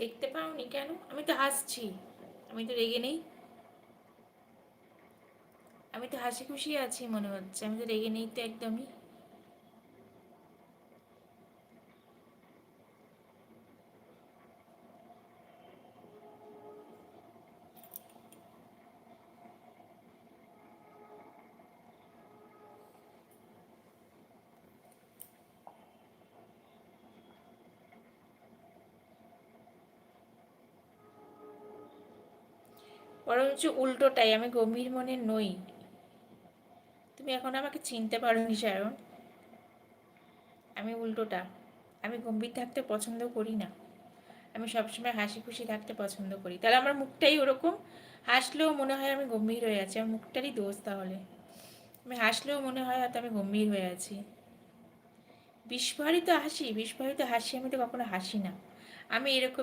দেখতে পাওনি কেন? আমি তো হাসছি। আমি তো রেগে নেই। আমি তো হাসি খুশি আছি মনে হচ্ছে। আমি তো রেগে নেই তো একদমই। বরঞ্চ উল্টোটাই, আমি গম্ভীর মনের নই। তুমি এখন আমাকে চিনতে পারোনি সায়ন। আমি উল্টোটা। আমি গম্ভীর থাকতে পছন্দ করি না। আমি সবসময় হাসি খুশি থাকতে পছন্দ করি। তাহলে আমার মুখটাই ওরকম। হাসলেও মনে হয় আমি গম্ভীর হয়ে আছি। আমার মুখটারই দোষ তাহলে। আমি হাসলেও মনে হয় হয়তো আমি গম্ভীর হয়ে আছি। বিস্ফোরিত হাসি, বিস্ফোরিত হাসি আমি তো কখনো হাসি না। আমি এরকম